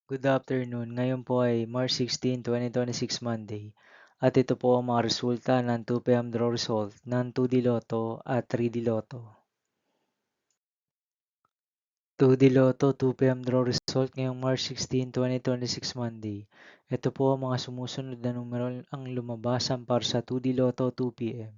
Good afternoon. Ngayon po ay March 16, 2026 Monday. At ito po ang mga resulta ng 2 p.m. draw result ng 2D Lotto at 3D Lotto. 2D Lotto 2 p.m. draw result ngayong March 16, 2026 Monday. Ito po ang mga sumusunod na numero ang lumabasan para sa 2D Lotto 2 p.m.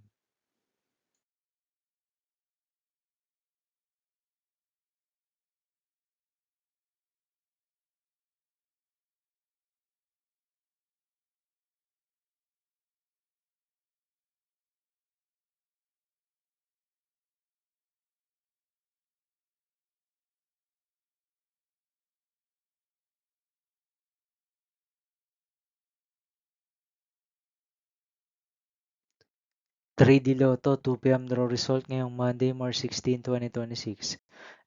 3D Lotto 2 p.m. draw result ngayong Monday, March 16, 2026.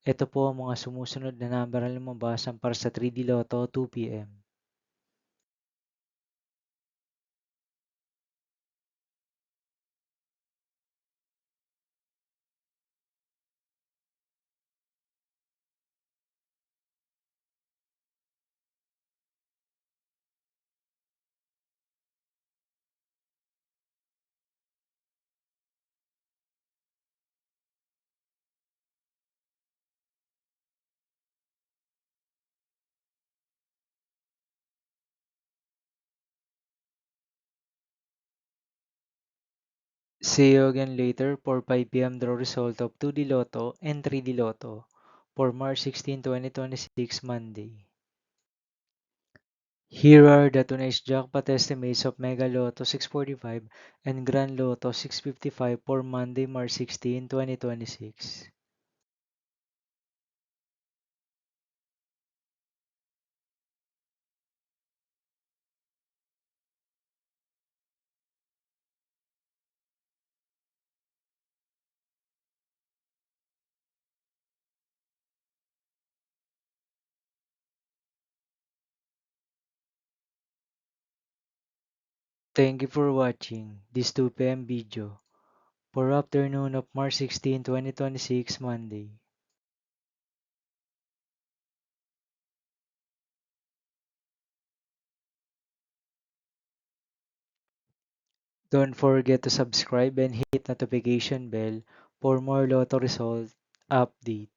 Ito po ang mga sumusunod na number ang lumabasan para sa 3D Lotto 2 p.m. See you again later for 5 p.m. draw result of 2D Lotto and 3D Lotto for March 16, 2026 Monday. Here are the tonight's jackpot estimates of Mega Lotto 645 and Grand Lotto 655 for Monday, March 16, 2026. Thank you for watching this 2 p.m. video for afternoon of March 16, 2026 Monday. Don't forget to subscribe and hit notification bell for more Lotto result update.